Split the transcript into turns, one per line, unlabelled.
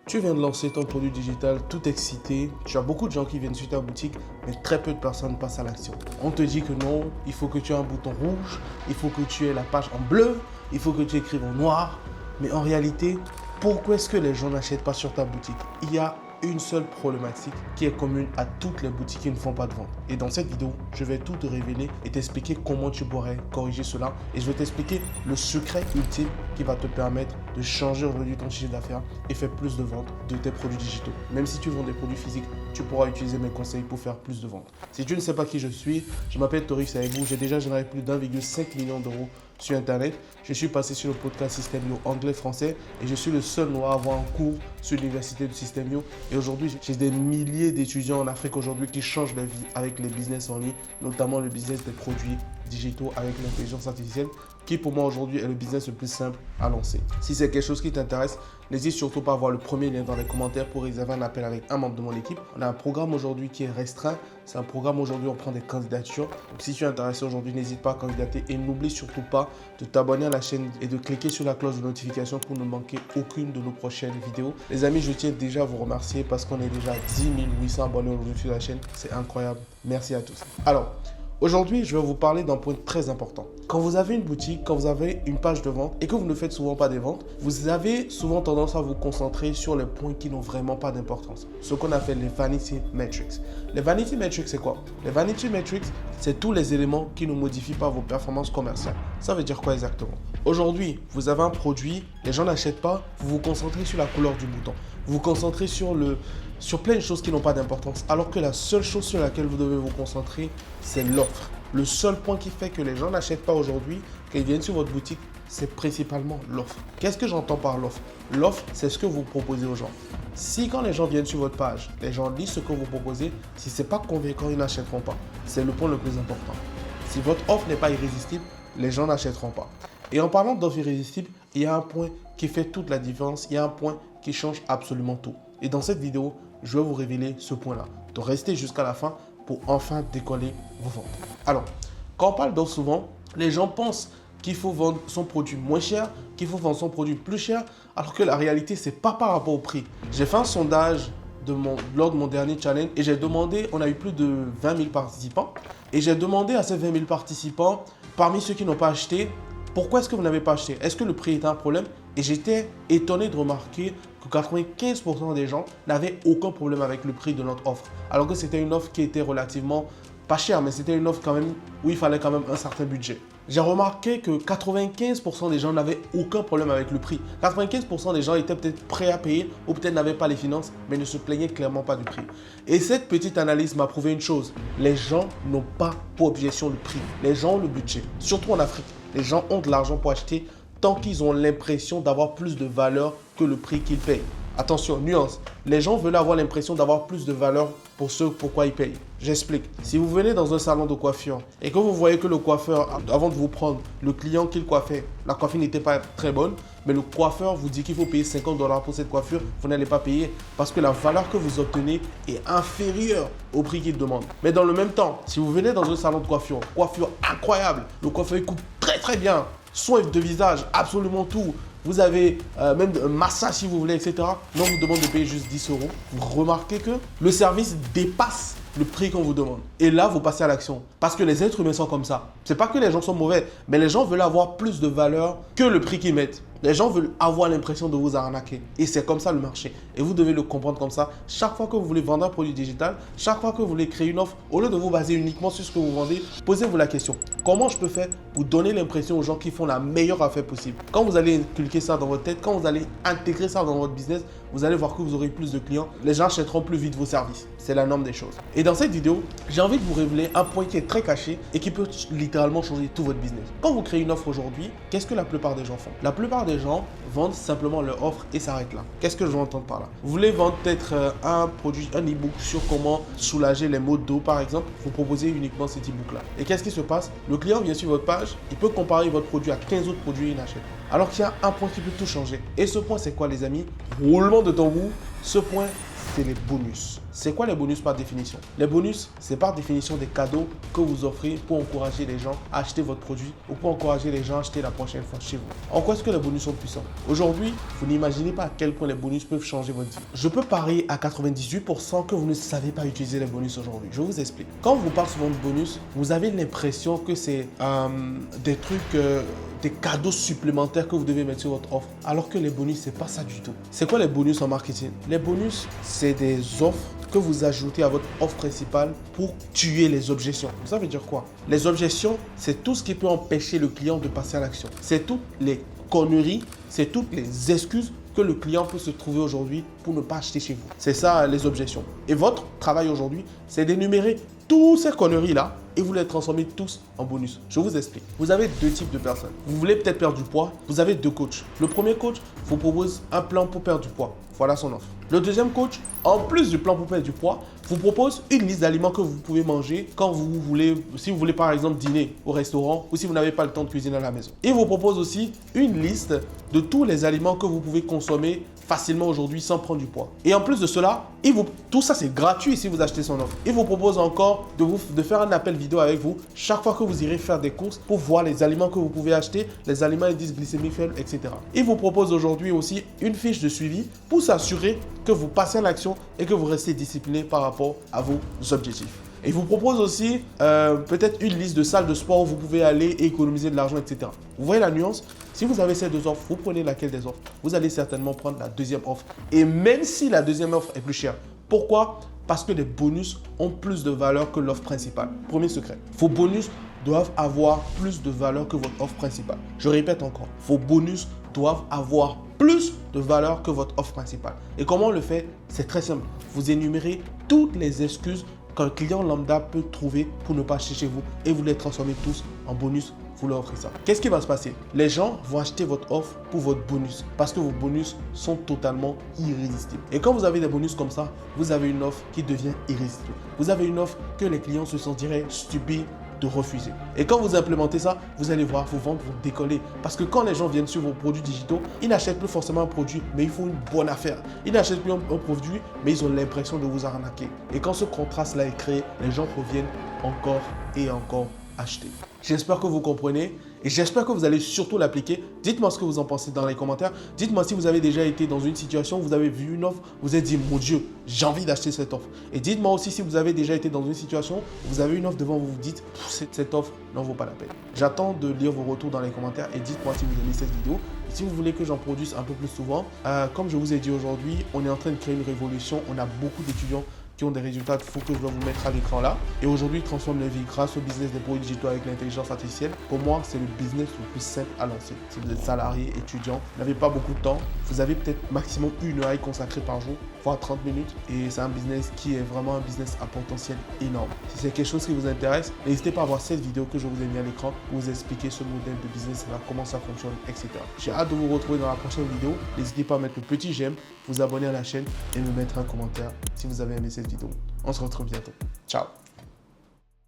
Tu viens de lancer ton produit digital tout excité, tu as beaucoup de gens qui viennent sur ta boutique, mais très peu de personnes passent à l'action. On te dit que non, il faut que tu aies un bouton rouge, il faut que tu aies la page en bleu, il faut que tu écrives en noir. Mais en réalité, pourquoi est-ce que les gens n'achètent pas sur ta boutique? Il y a une seule problématique qui est commune à toutes les boutiques qui ne font pas de vente. Et dans cette vidéo, je vais tout te révéler et t'expliquer comment tu pourrais corriger cela. Et je vais t'expliquer le secret ultime qui va te permettre de changer aujourd'hui ton chiffre d'affaires et faire plus de ventes de tes produits digitaux. Même si tu vends des produits physiques, tu pourras utiliser mes conseils pour faire plus de ventes. Si tu ne sais pas qui je suis, je m'appelle Torix Saïbou. J'ai déjà généré plus d'1,5 million d'euros sur Internet. Je suis passé sur le podcast Systemio anglais-français et je suis le seul noir à avoir un cours sur l'université de Systemio. Et aujourd'hui, j'ai des milliers d'étudiants en Afrique aujourd'hui qui changent leur vie avec les business en ligne, notamment le business des produits digitaux avec l'intelligence artificielle, qui pour moi aujourd'hui est le business le plus simple à lancer. Si c'est quelque chose qui t'intéresse, n'hésite surtout pas à voir le premier lien dans les commentaires pour réserver un appel avec un membre de mon équipe. On a un programme aujourd'hui qui est restreint. C'est un programme aujourd'hui, on prend des candidatures. Donc si tu es intéressé aujourd'hui, n'hésite pas à candidater et n'oublie surtout pas de t'abonner à la chaîne et de cliquer sur la cloche de notification pour ne manquer aucune de nos prochaines vidéos. Les amis, je tiens déjà à vous remercier parce qu'on est déjà à 10 800 abonnés aujourd'hui sur la chaîne. C'est incroyable. Merci à tous. Alors, aujourd'hui, je vais vous parler d'un point très important. Quand vous avez une boutique, quand vous avez une page de vente et que vous ne faites souvent pas des ventes, vous avez souvent tendance à vous concentrer sur les points qui n'ont vraiment pas d'importance. Ce qu'on appelle les vanity metrics. Les vanity metrics, c'est quoi? Les vanity metrics, c'est tous les éléments qui ne modifient pas vos performances commerciales. Ça veut dire quoi exactement? Aujourd'hui, vous avez un produit, les gens n'achètent pas, vous vous concentrez sur la couleur du bouton. Vous vous concentrez sur plein de choses qui n'ont pas d'importance. Alors que la seule chose sur laquelle vous devez vous concentrer, c'est l'offre. Le seul point qui fait que les gens n'achètent pas aujourd'hui, qu'ils viennent sur votre boutique, c'est principalement l'offre. Qu'est-ce que j'entends par l'offre? L'offre, c'est ce que vous proposez aux gens. Si quand les gens viennent sur votre page, les gens lisent ce que vous proposez, si ce n'est pas convaincant, ils n'achèteront pas. C'est le point le plus important. Si votre offre n'est pas irrésistible, les gens n'achèteront pas. Et en parlant d'offre irrésistible, il y a un point qui fait toute la différence. Il y a un point qui change absolument tout. Et dans cette vidéo, je vais vous révéler ce point-là. Donc restez jusqu'à la fin pour enfin décoller vos ventes. Alors, quand on parle d'offre souvent, les gens pensent qu'il faut vendre son produit moins cher, qu'il faut vendre son produit plus cher, alors que la réalité, ce n'est pas par rapport au prix. J'ai fait un sondage lors de mon dernier challenge et j'ai demandé, on a eu plus de 20 000 participants, et j'ai demandé à ces 20 000 participants, parmi ceux qui n'ont pas acheté, pourquoi est-ce que vous n'avez pas acheté? Est-ce que le prix est un problème? Et j'étais étonné de remarquer que 95% des gens n'avaient aucun problème avec le prix de notre offre. Alors que c'était une offre qui était relativement pas chère, mais c'était une offre quand même où il fallait quand même un certain budget. J'ai remarqué que 95% des gens n'avaient aucun problème avec le prix. 95% des gens étaient peut-être prêts à payer ou peut-être n'avaient pas les finances, mais ne se plaignaient clairement pas du prix. Et cette petite analyse m'a prouvé une chose. Les gens n'ont pas pour objection le prix. Les gens ont le budget, surtout en Afrique. Les gens ont de l'argent pour acheter tant qu'ils ont l'impression d'avoir plus de valeur que le prix qu'ils payent. Attention, nuance. Les gens veulent avoir l'impression d'avoir plus de valeur pour ce pourquoi ils payent. J'explique. Si vous venez dans un salon de coiffure et que vous voyez que le coiffeur, avant de vous prendre, le client qu'il coiffait, la coiffure n'était pas très bonne, mais le coiffeur vous dit qu'il faut payer 50 $ pour cette coiffure, vous n'allez pas payer parce que la valeur que vous obtenez est inférieure au prix qu'il demande. Mais dans le même temps, si vous venez dans un salon de coiffure incroyable, le coiffeur coupe très très bien, soin de visage, absolument tout. Vous avez même un massage si vous voulez, etc. Non, on vous demande de payer juste 10 €. Vous remarquez que le service dépasse le prix qu'on vous demande. Et là, vous passez à l'action. Parce que les êtres humains sont comme ça. C'est pas que les gens sont mauvais, mais les gens veulent avoir plus de valeur que le prix qu'ils mettent. Les gens veulent avoir l'impression de vous arnaquer. Et c'est comme ça le marché. Et vous devez le comprendre comme ça. Chaque fois que vous voulez vendre un produit digital, chaque fois que vous voulez créer une offre, au lieu de vous baser uniquement sur ce que vous vendez, posez-vous la question. Comment je peux faire pour donner l'impression aux gens qui font la meilleure affaire possible? Quand vous allez inculquer ça dans votre tête, quand vous allez intégrer ça dans votre business, vous allez voir que vous aurez plus de clients. Les gens achèteront plus vite vos services. C'est la norme des choses. Et dans cette vidéo, j'ai envie de vous révéler un point qui est très caché et qui peut littéralement changer tout votre business. Quand vous créez une offre aujourd'hui, qu'est-ce que la plupart des gens font? La plupart des gens vendent simplement leur offre et s'arrêtent là. Qu'est-ce que je veux entendre par là? Vous voulez vendre peut-être un produit, un e-book sur comment soulager les maux de dos par exemple. Vous proposez uniquement cet e-book là. Et qu'est-ce qui se passe? Le client vient sur votre page, il peut comparer votre produit à 15 autres produits et il n'achète pas. Alors qu'il y a un point qui peut tout changer. Et ce point, c'est quoi les amis? Roulement de tambour. Ce point, c'est les bonus. C'est quoi les bonus par définition? Les bonus, c'est par définition des cadeaux que vous offrez pour encourager les gens à acheter votre produit ou pour encourager les gens à acheter la prochaine fois chez vous. En quoi est-ce que les bonus sont puissants? Aujourd'hui, vous n'imaginez pas à quel point les bonus peuvent changer votre vie. Je peux parier à 98% que vous ne savez pas utiliser les bonus aujourd'hui. Je vous explique. Quand on vous parle souvent de bonus, vous avez l'impression que c'est des trucs, des cadeaux supplémentaires que vous devez mettre sur votre offre. Alors que les bonus, c'est pas ça du tout. C'est quoi les bonus en marketing? Les bonus, c'est des offres que vous ajoutez à votre offre principale pour tuer les objections. Ça veut dire quoi? Les objections, c'est tout ce qui peut empêcher le client de passer à l'action. C'est toutes les conneries, c'est toutes les excuses que le client peut se trouver aujourd'hui pour ne pas acheter chez vous. C'est ça les objections. Et votre travail aujourd'hui, c'est d'énumérer toutes ces conneries-là et vous les transformez tous en bonus. Je vous explique. Vous avez deux types de personnes. Vous voulez peut-être perdre du poids, vous avez deux coachs. Le premier coach vous propose un plan pour perdre du poids. Voilà son offre. Le deuxième coach, en plus du plan pour perdre du poids, vous propose une liste d'aliments que vous pouvez manger quand vous voulez, si vous voulez par exemple dîner au restaurant ou si vous n'avez pas le temps de cuisiner à la maison. Il vous propose aussi une liste de tous les aliments que vous pouvez consommer facilement aujourd'hui sans prendre du poids. Et en plus de cela, tout ça c'est gratuit si vous achetez son offre. Il vous propose encore de faire un appel vidéo avec vous chaque fois que vous irez faire des courses pour voir les aliments que vous pouvez acheter, les aliments indice glycémique faible, etc. Il vous propose aujourd'hui aussi une fiche de suivi pour s'assurer que vous passez à l'action et que vous restez discipliné par rapport à vos objectifs. Et il vous propose aussi peut-être une liste de salles de sport où vous pouvez aller et économiser de l'argent, etc. Vous voyez la nuance? Si vous avez ces deux offres, vous prenez laquelle des offres? Vous allez certainement prendre la deuxième offre. Et même si la deuxième offre est plus chère. Pourquoi? Parce que les bonus ont plus de valeur que l'offre principale. Premier secret. Vos bonus doivent avoir plus de valeur que votre offre principale. Je répète encore. Vos bonus doivent avoir plus de valeur que votre offre principale. Et comment on le fait? C'est très simple. Vous énumérez toutes les excuses qu'un client lambda peut trouver pour ne pas acheter chez vous et vous les transformez tous en bonus. Vous leur offrez ça. Qu'est-ce qui va se passer? Les gens vont acheter votre offre pour votre bonus parce que vos bonus sont totalement irrésistibles. Et quand vous avez des bonus comme ça, vous avez une offre qui devient irrésistible. Vous avez une offre que les clients se sentiraient stupides de refuser. Et quand vous implémentez ça, vous allez voir, vos ventes vont décoller. Parce que quand les gens viennent sur vos produits digitaux, ils n'achètent plus forcément un produit, mais ils font une bonne affaire. Ils n'achètent plus un produit, mais ils ont l'impression de vous arnaquer. Et quand ce contraste-là est créé, les gens reviennent encore et encore acheter. J'espère que vous comprenez et j'espère que vous allez surtout l'appliquer. Dites-moi ce que vous en pensez dans les commentaires. Dites-moi si vous avez déjà été dans une situation où vous avez vu une offre, vous vous êtes dit, mon Dieu, j'ai envie d'acheter cette offre. Et dites-moi aussi si vous avez déjà été dans une situation où vous avez une offre devant vous, vous dites, cette offre n'en vaut pas la peine. J'attends de lire vos retours dans les commentaires et dites-moi si vous aimez cette vidéo. Et si vous voulez que j'en produise un peu plus souvent, comme je vous ai dit aujourd'hui, on est en train de créer une révolution. On a beaucoup d'étudiants qui ont des résultats de fou que je vais vous mettre à l'écran là. Et aujourd'hui, ils transforment leur vie grâce au business des produits digitaux avec l'intelligence artificielle. Pour moi, c'est le business le plus simple à lancer. Si vous êtes salarié, étudiant, vous n'avez pas beaucoup de temps, vous avez peut-être maximum 1 heure à y consacrer par jour, voire 30 minutes. Et c'est un business qui est vraiment un business à potentiel énorme. Si c'est quelque chose qui vous intéresse, n'hésitez pas à voir cette vidéo que je vous ai mis à l'écran pour vous expliquer ce modèle de business, comment ça fonctionne, etc. J'ai hâte de vous retrouver dans la prochaine vidéo. N'hésitez pas à mettre le petit j'aime, vous abonner à la chaîne et me mettre un commentaire si vous avez aimé cette vidéo. On se retrouve bientôt. Ciao.